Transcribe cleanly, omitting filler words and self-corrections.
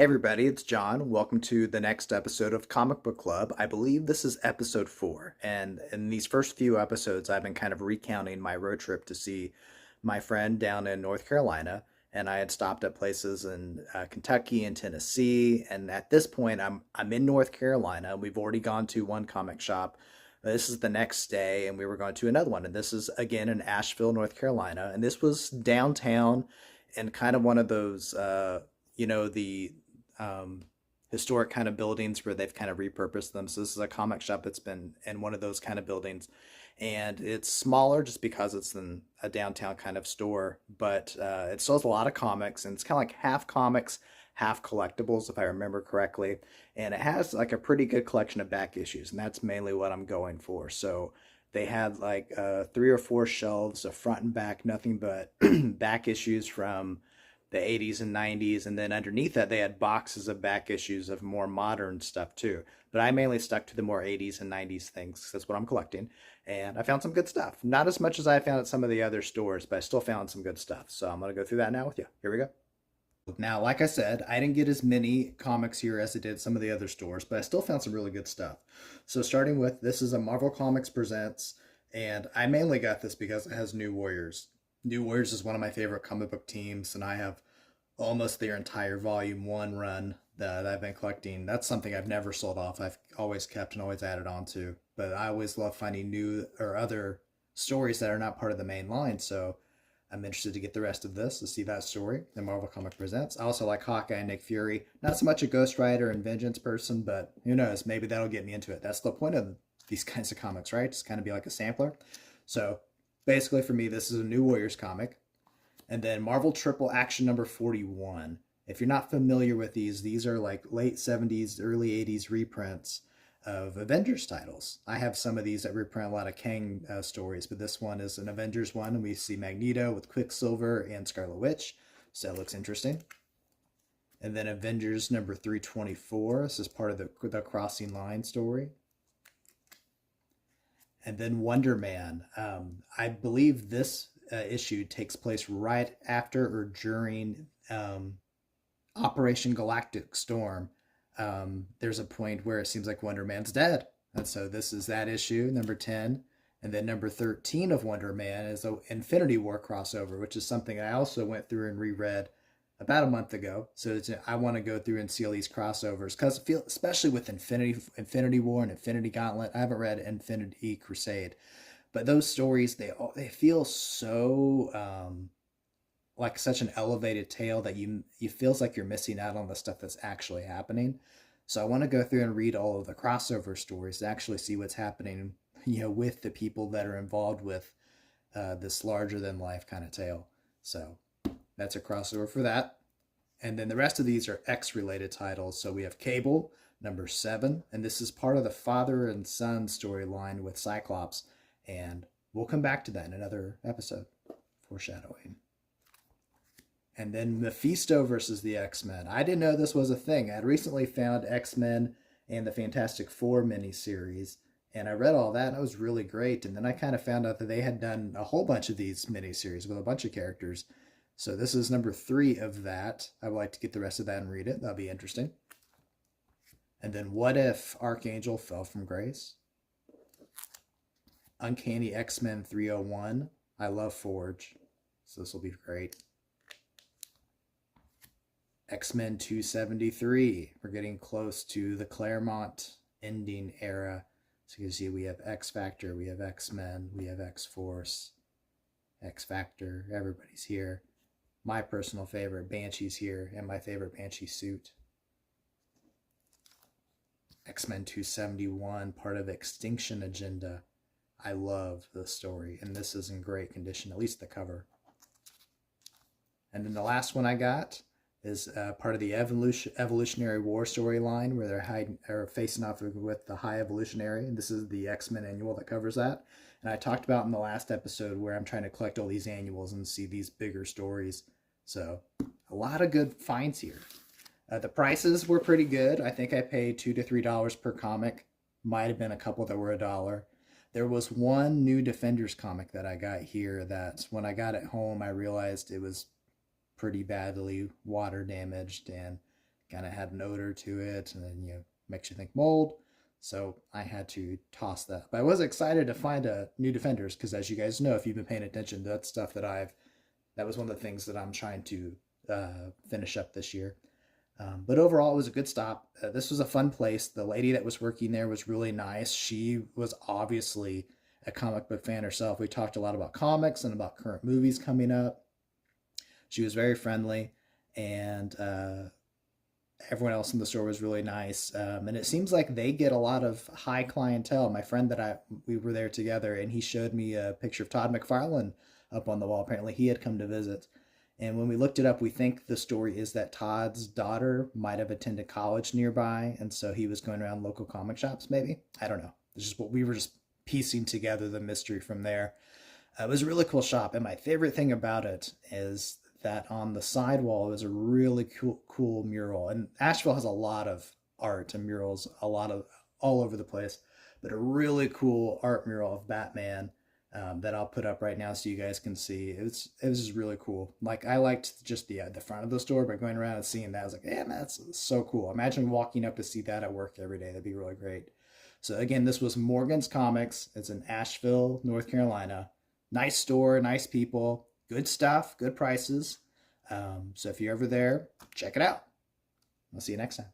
Hey everybody, it's John. Welcome to the next episode of Comic Book Club. I believe this is episode 4. And in these first few episodes, I've been kind of recounting my road trip to see my friend down in North Carolina. And I had stopped at places in Kentucky and Tennessee. And at this point, I'm in North Carolina. We've already gone to one comic shop. This is the next day, and we were going to another one. And this is again in Asheville, North Carolina. And this was downtown and kind of one of those, the um, historic kind of buildings where they've kind of repurposed them. So this is a comic shop that's been in one of those kind of buildings, and it's smaller just because it's in a downtown kind of store, but it sells a lot of comics, and it's kind of like half comics, half collectibles, if I remember correctly. And it has like a pretty good collection of back issues, and that's mainly what I'm going for. So they had like 3 or 4 shelves of front and back, nothing but back issues from the 80s and 90s, and then underneath that they had boxes of back issues of more modern stuff too. But I mainly stuck to the more 80s and 90s things. That's what I'm collecting, and I found some good stuff. Not as much as I found at some of the other stores, but I still found some good stuff. So I'm going to go through that now with you. Here we go. Now, like I said, I didn't get as many comics here as I did some of the other stores, but I still found some really good stuff. So starting with, this is a Marvel Comics Presents, and I mainly got this because it has New Warriors. New Warriors is one of my favorite comic book teams, and I have almost their entire Volume 1 run that I've been collecting. That's something I've never sold off. I've always kept and always added on to. But I always love finding new or other stories that are not part of the main line, so I'm interested to get the rest of this to see that story that Marvel Comic Presents. I also like Hawkeye and Nick Fury. Not so much a Ghost Rider and Vengeance person, but who knows? Maybe that'll get me into it. That's the point of these kinds of comics, right? Just kind of be like a sampler. So basically for me, this is a New Warriors comic. And then Marvel Triple Action number 41. If you're not familiar with these are like late 70s, early 80s reprints of Avengers titles. I have some of these that reprint a lot of Kang stories, but this one is an Avengers one, and we see Magneto with Quicksilver and Scarlet Witch, so that looks interesting. And then Avengers number 324. This is part of the Crossing Line story. And then Wonder Man. I believe this issue takes place right after or during Operation Galactic Storm. There's a point where it seems like Wonder Man's dead. And so this is that issue, number 10. And then number 13 of Wonder Man is the Infinity War crossover, which is something I also went through and reread about a month ago. So I want to go through and see all these crossovers because I feel, especially with Infinity War and Infinity Gauntlet, I haven't read Infinity Crusade, but those stories, they feel so like such an elevated tale that you feels like you're missing out on the stuff that's actually happening. So I want to go through and read all of the crossover stories to actually see what's happening, with the people that are involved with this larger than life kind of tale. So that's a crossover for that. And then the rest of these are X related titles. So we have Cable number 7, and this is part of the father and son storyline with Cyclops, and we'll come back to that in another episode. Foreshadowing. And then Mephisto versus the X-Men. I didn't know this was a thing. I had recently found X-Men and the Fantastic Four miniseries, and I read all that, and it was really great. And then I kind of found out that they had done a whole bunch of these miniseries with a bunch of characters. So this is number 3 of that. I would like to get the rest of that and read it. That'll be interesting. And then What If Archangel Fell from Grace? Uncanny X-Men 301. I love Forge, so this will be great. X-Men 273. We're getting close to the Claremont ending era. So you can see we have X-Factor, we have X-Men, we have X-Force, X-Factor, everybody's here. My personal favorite, Banshee's here, and my favorite Banshee suit. X-Men 271, part of Extinction Agenda. I love this story, and this is in great condition, at least the cover. And then the last one I got is part of the Evolutionary War storyline, where they're facing off with the High Evolutionary, and this is the X-Men annual that covers that. And I talked about in the last episode where I'm trying to collect all these annuals and see these bigger stories. So a lot of good finds here. The prices were pretty good. I think I paid $2 to $3 per comic. Might have been a couple that were $1. There was one new Defenders comic that I got here that when I got it home, I realized it was pretty badly water damaged and kind of had an odor to it, and then makes you think mold. So I had to toss that. But I was excited to find a new Defenders because, as you guys know, if you've been paying attention, that's stuff that was one of the things that I'm trying to finish up this year. But overall, it was a good stop. This was a fun place. The lady that was working there was really nice. She was obviously a comic book fan herself. We talked a lot about comics and about current movies coming up. She was very friendly, and everyone else in the store was really nice. And it seems like they get a lot of high clientele. My friend we were there together, and he showed me a picture of Todd McFarlane up on the wall. Apparently, he had come to visit. And when we looked it up, we think the story is that Todd's daughter might have attended college nearby, and so he was going around local comic shops, maybe. I don't know. It's just what we were just piecing together the mystery from there. It was a really cool shop, and my favorite thing about it is that on the sidewall was a really cool mural. And Asheville has a lot of art and murals, a lot of all over the place, but a really cool art mural of Batman that I'll put up right now so you guys can see. It was just really cool. Like, I liked just the front of the store, but going around and seeing that, I was like, man, that's so cool. Imagine walking up to see that at work every day. That'd be really great. So again, this was Morgan's Comics. It's in Asheville, North Carolina. Nice store, nice people, good stuff, good prices. So if you're ever there, check it out. I'll see you next time.